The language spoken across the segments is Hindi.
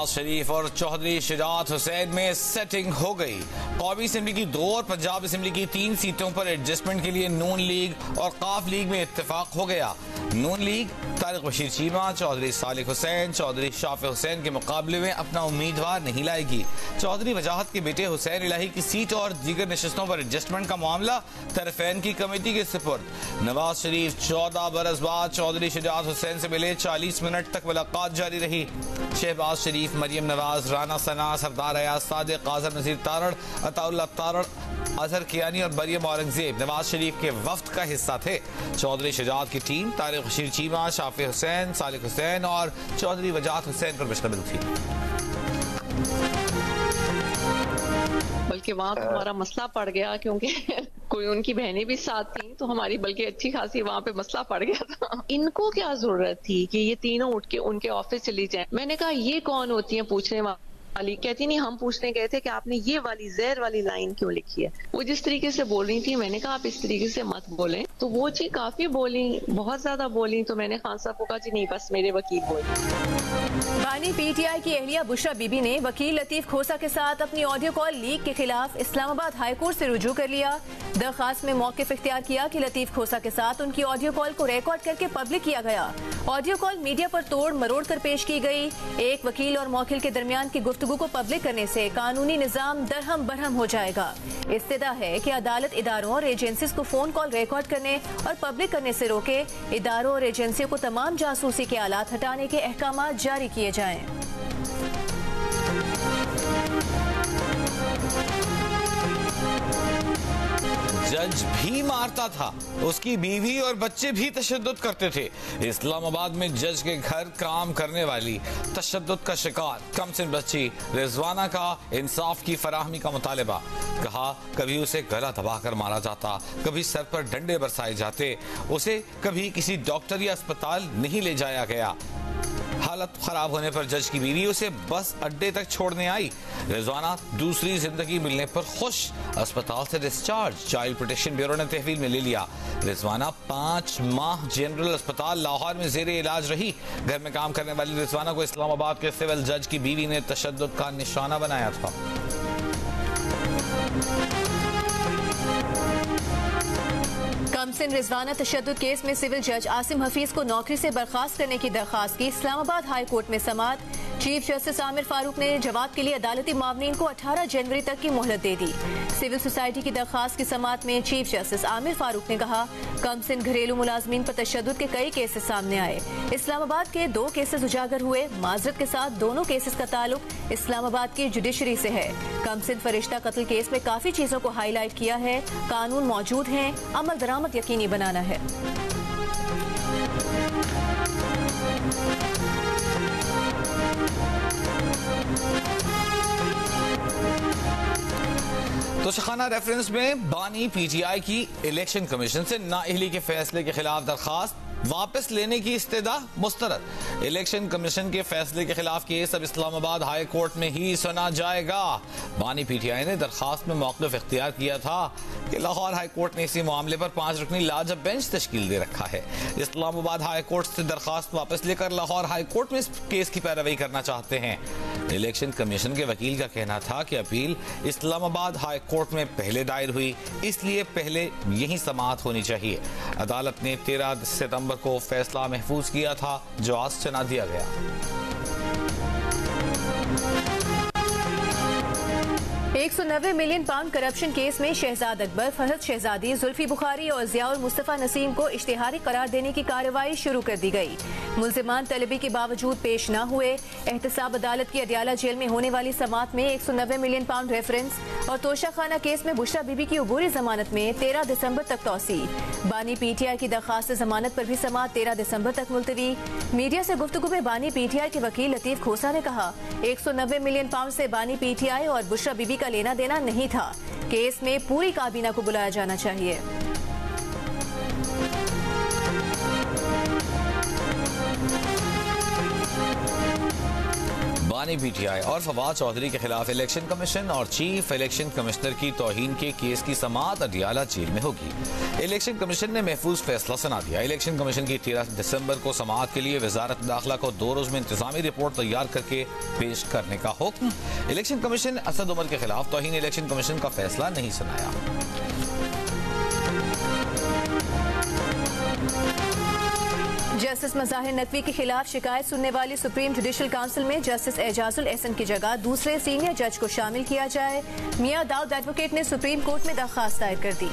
नवाज शरीफ और चौधरी शुजात हुसैन में सेटिंग हो गई। कौमी असम्बली की 2 और पंजाब असम्बली की 3 सीटों पर एडजस्टमेंट के लिए नून लीग और काफ लीग में इत्तेफाक हो गया। नून लीग तारिक बशीर चीमा, चौधरी सालिक हुसैन, चौधरी शाफे हुसैन के मुकाबले में अपना उम्मीदवार नहीं लाएगी। चौधरी वजाहत के बेटे हुसैन इलाही की सीट और दीगर नशस्तों पर एडजस्टमेंट का मामला तरफैन की कमेटी के सुपुर्द। नवाज शरीफ 14 बरस बाद चौधरी शुजात हुसैन से मिले। 40 मिनट तक मुलाकात जारी रही। शहबाज शरीफ, मरियम नवाज, राना सना, सरदार अयाज सादिक, काज़म नज़ीर तारड़, अताउल्लाह तारड़, अजहर कियानी और मरियम औरंगजेब नवाज शरीफ के वफ्द का हिस्सा थे। चौधरी शुजात की टीम तारिक बशीर चीमा, शाफे हुसैन, सालिक हुसैन और चौधरी वजाहत हुसैन पर मुश्तमिल थी। बल्कि वहाँ तो हमारा मसला पड़ गया क्योंकि कोई उनकी बहनें भी साथ थी, तो हमारी बल्कि अच्छी खासी वहाँ पे मसला पड़ गया था। इनको क्या जरूरत थी कि ये तीनों उठ के उनके ऑफिस चली जाएं? मैंने कहा ये कौन होती है पूछने वाली? कहती नहीं, हम पूछने गए थे कि आपने ये वाली जहर वाली लाइन क्यों लिखी है। वो जिस तरीके से बोल रही थी, मैंने कहा आप इस तरीके से मत बोलें। तो वो जी काफी बोली, बहुत ज्यादा बोली। तो मैंने खान साहब को कहा जी नहीं, बस मेरे वकील बोले। बानी पीटीआई की अहलिया बुशरा बीबी ने वकील लतीफ खोसा के साथ अपनी ऑडियो कॉल लीक के खिलाफ इस्लामाबाद हाई कोर्ट से रुजू कर लिया। दरखास्त में मौक़िफ़ इख्तियार किया कि लतीफ खोसा के साथ उनकी ऑडियो कॉल को रिकॉर्ड करके पब्लिक किया गया। ऑडियो कॉल मीडिया पर तोड़ मरोड़ कर पेश की गई। एक वकील और मौकिल के दरमियान की गुफ्तगू को पब्लिक करने से कानूनी निज़ाम दरहम बरहम हो जाएगा। इस्तदा है कि अदालत इदारों और एजेंसीज को फोन कॉल रिकॉर्ड करने और पब्लिक करने से रोके। इदारों और एजेंसियों को तमाम जासूसी के आलात हटाने के अहकामात जारी किए जाएं। जज भी मारता था, उसकी बीवी और बच्चे भी तशद्दुद करते थे। इस्लामाबाद में जज के घर काम करने वाली तशद्दुद का शिकार कमसिन बच्ची रिजवाना का इंसाफ की फराहमी का मुतालबा। कहा कभी उसे गला दबाकर मारा जाता, कभी सर पर डंडे बरसाए जाते, उसे कभी किसी डॉक्टर या अस्पताल नहीं ले जाया गया। हालत खराब होने पर जज की बीवी उसे बस अड्डे तक छोड़ने आई। रिजवाना दूसरी जिंदगी मिलने पर खुश, अस्पताल से डिस्चार्ज चाइल्ड प्रोटेक्शन ब्यूरो ने तहवील में ले लिया। रिजवाना 5 माह जनरल अस्पताल लाहौर में जेर इलाज रही। घर में काम करने वाली रिजवाना को इस्लामाबाद के सिविल जज की बीवी ने तशद्दुद का निशाना बनाया था। कमसिन रिजवाना तशद्दुद केस में सिविल जज आसिम हफीज को नौकरी से बर्खास्त करने की दरखास्त की इस्लामाबाद हाई कोर्ट में समाअत। चीफ जस्टिस आमिर फारूक ने जवाब के लिए अदालती मामलीन को 18 जनवरी तक की मोहलत दे दी। सिविल सोसाइटी की दरखास्त की समाअत में चीफ जस्टिस आमिर फारूक ने कहा कमसिन घरेलू मुलाजमीन पर तशद्दुद के कई केसेस सामने आए। इस्लामाबाद के 2 केसेस उजागर हुए। माजरत के साथ दोनों केसेस का ताल्लुक इस्लामाबाद की जुडिशरी से है। कमसिन फरिश्ता कत्ल केस में काफी चीजों को हाईलाइट किया है। कानून मौजूद है, अमल दरामद यकीनी बनाना है। तो शखाना रेफरेंस में बानी पीटीआई की इलेक्शन कमीशन से नाअहली के फैसले के खिलाफ दरखास्त वापस लेने की इस्तदा मुस्तरद। इलेक्शन कमीशन के फैसले के खिलाफ केस अब इस्लामाबाद हाई कोर्ट में ही सुना जाएगा। बानी पीटीआई ने दरखास्त में मौक़िफ़ इख्तियार किया था कि लाहौर हाई कोर्ट ने इसी मामले पर 5 रुकनी लाजब बेंच तश्कील दे रखा है। इस्लामाबाद हाई कोर्ट से दरखास्त वापस लेकर लाहौर हाई कोर्ट में इस केस की पैरवी करना चाहते हैं। इलेक्शन कमीशन के वकील का कहना था कि अपील इस्लामाबाद हाई कोर्ट में पहले दायर हुई, इसलिए पहले यही समाअत होनी चाहिए। अदालत ने 13 सितंबर को फैसला महफूज किया था, जो आज सुना दिया गया। 190 मिलियन पाउंड करप्शन केस में शहजाद अकबर, फहद शहजादी, जुल्फी बुखारी और जियाउल मुस्तफा नसीम को इश्तिहारी करार देने की कार्रवाई शुरू कर दी गई। मुल्जिमान तलबी के बावजूद पेश न हुए। एहतसाब अदालत की अडियाला जेल में होने वाली समाअत में 190 मिलियन पाउंड रेफरेंस और तोशा खाना केस में बुशरा बीबी की अबूरी जमानत में 13 दिसंबर तक तौसी। बानी पीटीआई की दरखास्त जमानत पर भी समाअत 13 दिसंबर तक मुलतवी। मीडिया से गुफ्तगू में बानी पीटीआई के वकील लतीफ खोसा ने कहा 190 मिलियन पाउंड से बानी पीटीआई और बुशरा बीबी का लेना देना नहीं था। केस में पूरी काबीना को बुलाया जाना चाहिए। बानी PTI और फवाद चौधरी के खिलाफ इलेक्शन कमीशन और चीफ इलेक्शन कमिश्नर की तौहीन के केस की समाअत अडियाला जेल में होगी। इलेक्शन कमीशन ने महफूज फैसला सुना दिया। इलेक्शन कमीशन की 13 दिसंबर को समाअत के लिए वजारत दाखिला को 2 रोज में इंतजामी रिपोर्ट तैयार करके पेश करने का हुक्म। इलेक्शन कमीशन असद उमर के खिलाफ तौहीन इलेक्शन कमीशन का फैसला नहीं सुनाया। जस्टिस मज़ाहिर नकवी के खिलाफ शिकायत सुनने वाली सुप्रीम जुडिशल काउंसिल में जस्टिस एजाजुल एहसन की जगह दूसरे सीनियर जज को शामिल किया जाए। मियां दाऊद एडवोकेट ने सुप्रीम कोर्ट में दरखास्त दायर कर दी।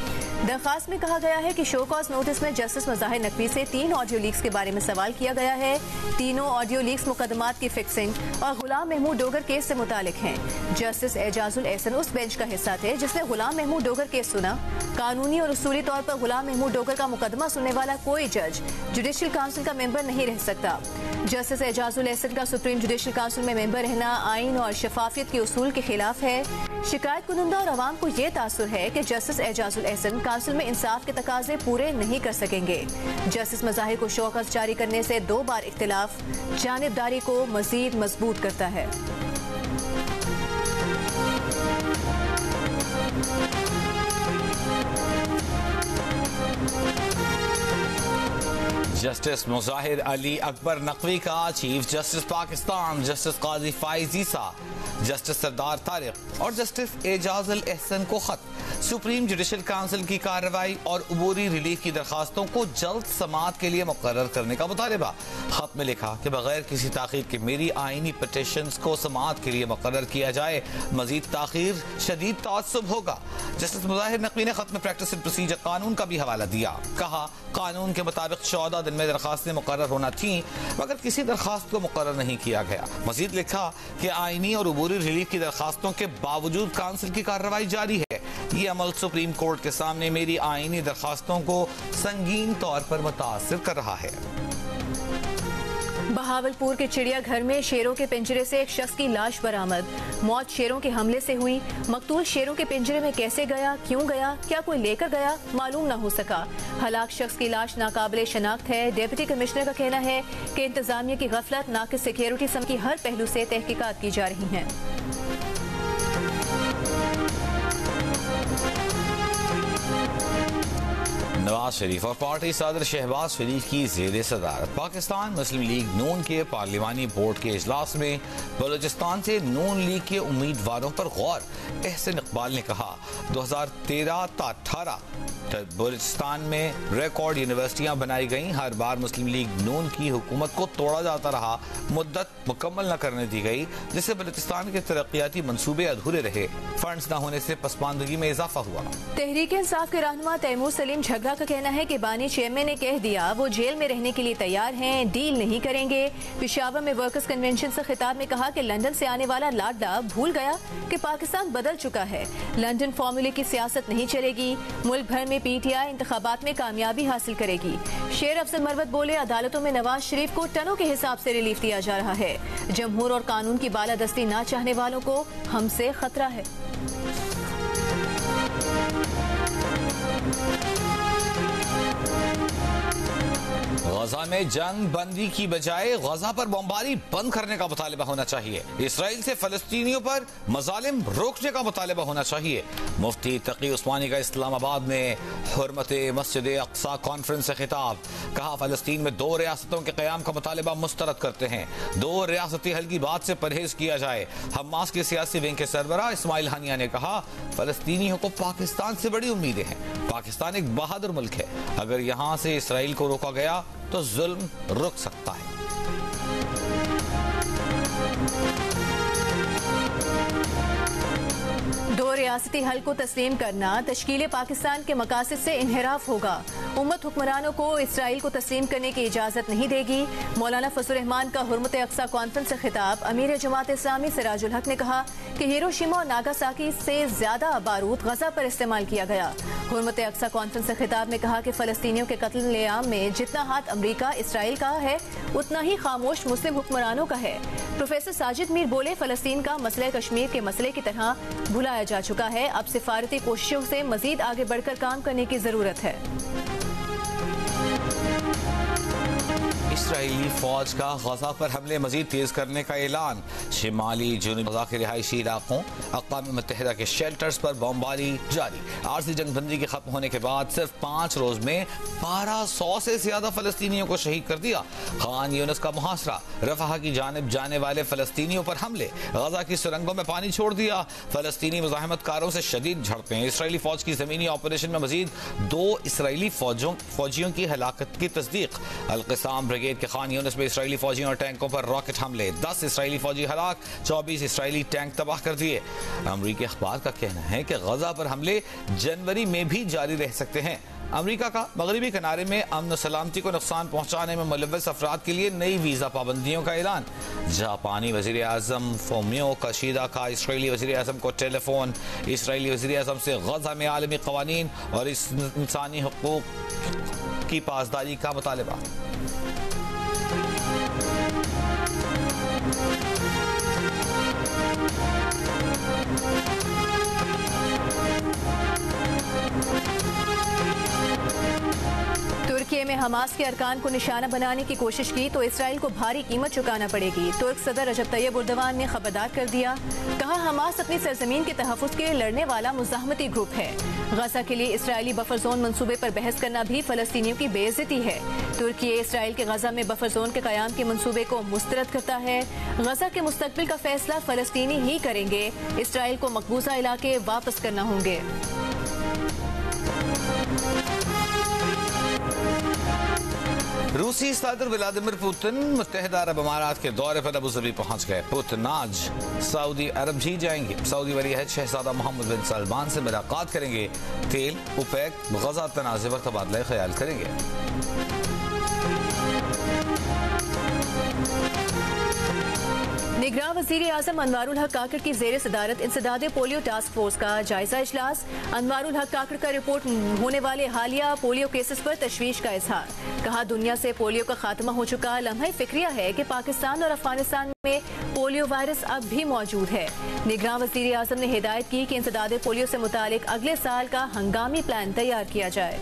दरखास्त में कहा गया है कि शो कॉज नोटिस में जस्टिस मज़ाहिर नकवी से 3 ऑडियो लीक्स के बारे में सवाल किया गया है। तीनों ऑडियो लीक्स मुकदमात की फिक्सिंग और गुलाम महमूद डोगर केस से मुतालिक हैं। जस्टिस एजाजुल एहसन उस बेंच का हिस्सा थे जिसने गुलाम महमूद डोगर केस सुना। कानूनी और उसूली तौर पर गुलाम महमूद डोगर का मुकदमा सुनने वाला कोई जज जुडिशल काउंसिल का मेंबर नहीं रह सकता। जस्टिस एजाजुल एहसन का सुप्रीम जुडिशल काउंसिल में मेंबर रहना आइन और शफाफियत के उसूल के खिलाफ है। शिकायत कुनंदा और अवाम को ये तासुर है कि जस्टिस एजाजुल एहसन काउंसिल में इंसाफ के तकाजे पूरे नहीं कर सकेंगे। जस्टिस मज़ाहिर को शोकस जारी करने से 2 बार इख्तिलाफ जानिबदारी को मजीद मजबूत करता है। जस्टिस मुजाहिर अली अकबर नकवी का चीफ जस्टिस पाकिस्तान, जस्टिस काजी फाइज ईसा, जस्टिस सरदार तारिक और जस्टिस एजाजुल एहसन को खत। सुप्रीम जुडिशल काउंसिल की कार्रवाई और अबूरी रिलीफ की दरखास्तों को जल्द समाअत के लिए मुकर्रर करने का मुतालबा। खत में लिखा कि बगैर किसी ताखीर के मेरी आईनी पिटीशंस को समाअत के लिए मुकर्रर किया जाए। मजीद ताखीर शदीद तासुब होगा। जस्टिस मुजाहिर नकवी ने खत में प्रैक्टिस एंड प्रोसीजर कानून का भी हवाला दिया। कहा कानून के मुताबिक 14 दिन में दरखास्तें मुकर्रर होना थी मगर किसी दरखास्त को मुकर्रर नहीं किया गया। मजीद लिखा कि आईनी और अबूरी रिलीफ की दरखास्तों के बावजूद काउंसिल की कार्रवाई जारी है। ये अमल सुप्रीम कोर्ट के सामने मेरी आईनी दरखास्तों को संगीन तौर पर मुतासिर कर रहा है। बहावलपुर के चिड़ियाघर में शेरों के पिंजरे से एक शख्स की लाश बरामद। मौत शेरों के हमले से हुई। मकतूल शेरों के पिंजरे में कैसे गया, क्यों गया, क्या कोई लेकर गया, मालूम न हो सका। हलाक शख्स की लाश नाकाबिले शनाख्त है। डिप्टी कमिश्नर का कहना है कि इंतजामिया की गफलत, नाकिस सिक्योरिटी समेत की हर पहलू से तहकीकात की जा रही है। नवाज शरीफ और पार्टी सदर शहबाज शरीफ की ज़ेर सदारत पाकिस्तान मुस्लिम लीग नून के पार्लिमानी बोर्ड के इजलास में बलूचिस्तान से नून लीग के उम्मीदवारों पर गौर। एहसन इकबाल ने कहा 2013 ta 18 बलूचिस्तान में रिकॉर्ड यूनिवर्सिटियां बनाई गईं। हर बार मुस्लिम लीग नून की हुकूमत को तोड़ा जाता रहा, मुद्दत मुकम्मल न करने दी गई, जिससे बलूचिस्तान के तरक्याती मंसूबे अधूरे रहे। फंड्स न होने से पसमानदगी में इजाफा हुआ। तहरीक इंसाफ के रहनुमा तैमूर सलीम झगड़ा का कहना है कि बानी चेयरमैन ने कह दिया वो जेल में रहने के लिए तैयार हैं, डील नहीं करेंगे। पेशावर में वर्कर्स कन्वेंशन से खिताब में कहा कि लंदन से आने वाला लाडला भूल गया कि पाकिस्तान बदल चुका है। लंदन फॉर्मूले की सियासत नहीं चलेगी। मुल्क भर में PTI इंतखाबात में कामयाबी हासिल करेगी। शेर अफजल मरवत बोले अदालतों में नवाज शरीफ को टनों के हिसाब से रिलीफ दिया जा रहा है। जमहूर और कानून की बालादस्ती ना चाहने वालों को हमसे खतरा है। गजा में जंग बंदी की बजाय गजा पर बमबारी बंद करने का मुतालबा होना चाहिए। इसराइल से फलस्तीनियों पर मजालिम रोकने का मुतालबा होना चाहिए। मुफ्ती तकी उस्मानी का इस्लामाबाद में हुर्मत मस्जिद अक्सा कॉन्फ्रेंस से खिताब। कहा फलस्तीन में 2 रियासतों के क़याम का मुतालबा मुस्तरद करते हैं। 2 रियासती हल की बात से परहेज किया जाए। हमास के सियासी विंग के सरबराह इस्माइल हानिया ने कहा फलस्तीनियों को पाकिस्तान से बड़ी उम्मीदें हैं। पाकिस्तान एक बहादुर मुल्क है। अगर यहाँ से इसराइल को रोका गया तो जुल्म रुक सकता है। दो रियासती हल को तस्लीम करना तश्कील पाकिस्तान के मकासद से इन्हिराफ होगा। उम्मत हुक्मरानों को इसराइल को तस्लीम करने की इजाजत नहीं देगी। मौलाना फजल रहमान का हुर्मत अक्सा कॉन्फ्रेंस से खिताब। अमीर जमात इस्लामी सिराजुल हक ने कहा कि हिरोशिमा और नागासाकी से ज्यादा बारूद गजा पर इस्तेमाल किया गया। हुर्मत अक्सा कॉन्फ्रेंस से खिताब में कहा कि फलस्तीनियों के कत्ल-ए-आम में जितना हाथ अमरीका इसराइल का है उतना ही खामोश मुस्लिम हुक्मरानों का है। प्रोफेसर साजिद मीर बोले फलस्तीन का मसला कश्मीर के मसले की तरह भुलाया जा चुका है। अब सिफारती कोशिशों से मजीद आगे बढ़कर काम करने की जरूरत है। इसराइली फौज का गजा पर हमले मजीद तेज करने का ऐलान। शिमाली जुनूबी गजा के रिहायशी इलाकों अक़वाम मुत्तहिदा के शेल्टर्स पर बमबारी जारी। आरजी जंगबंदी के खत्म होने के बाद सिर्फ 5 रोज में 1200 से ज्यादा फलस्तीनियों को शहीद कर दिया। खान यूनिस का मुहासरा, रफ़ा की जानिब जाने वाले फलस्तीनियों पर हमले, गजा की सुरंगों में पानी छोड़ दिया, फलस्तीनी मुज़ाहिमतकारों से शदीद झड़पें। इसराइली फौज की जमीनी ऑपरेशन में मजीद 2 इसराइली फौजियों की हलाकत की तस्दीक। अल-क़िसाम ब्रिगेड के खान यूनिस में इसराइली फौजियों और टैंकों पर रॉकेट हमले, 10 इसराइली फौजी हलाक, 24 इसराइली टैंक तबाह कर दिए। अमरीकी अखबार का कहना है कि गजा पर हमले जनवरी में भी जारी रह सकते हैं। अमरीका का मगरबी किनारे में अमन सलामती को नुकसान पहुंचाने में मुलव्वस अफराद के लिए नई वीजा पाबंदियों का ऐलान। जापानी वजीर आजम फोमियो कशीदा का इसराइली वजीर आजम को टेलीफोन। इसराइली वजीर आजम से गजा में आलमी कवानीन और इंसानी हकूक की पासदारी का मुतालबा। तुर्की में हमास के अरकान को निशाना बनाने की कोशिश की तो इसराइल को भारी कीमत चुकाना पड़ेगी। तुर्क सदर रजब तैयब एर्दोगान ने खबरदार कर दिया, कहा हमास अपनी सरजमीन के तहफ़्फ़ुज़ के लिए लड़ने वाला मुज़ाहमती ग्रुप है। गजा के लिए इसराइली बफर जोन मंसूबे पर बहस करना भी फलस्तीनियों की बेइज्जती है। तुर्की इसराइल के गजा में बफर जोन के क़याम के मंसूबे को मुस्तरद करता है। गजा के मुस्तकबिल का फैसला फलस्तीनी ही करेंगे। इसराइल को मकबूजा इलाके वापस करना होंगे। रूसी सदर व्लादिमीर पुतिन मुत्तहिदा अरब अमारात के दौरे पर अबूधाबी पहुंच गए। पुतिन आज सऊदी अरब भी जाएंगे। सऊदी वलीअहद शहजादा मोहम्मद बिन सलमान से मुलाकात करेंगे। तेल, ओपेक, गजा तनाज़े पर तबादला ख्याल करेंगे। निगरान वज़ीर आज़म अनवारुल हक काकड़ की ज़ेर सदारत इंसदादे पोलियो टास्क फोर्स का जायजा इजलास। अनवारुल हक काकड़ का रिपोर्ट होने वाले हालिया पोलियो केसेस पर तशवीश का इजहार। कहा दुनिया से पोलियो का खात्मा हो चुका, लम्हा फिक्रिया है कि पाकिस्तान और अफगानिस्तान में पोलियो वायरस अब भी मौजूद है। निगरान वज़ीर आज़म ने हिदायत की कि इंसदादे पोलियो से मुतालिक अगले साल का हंगामी प्लान तैयार किया जाए।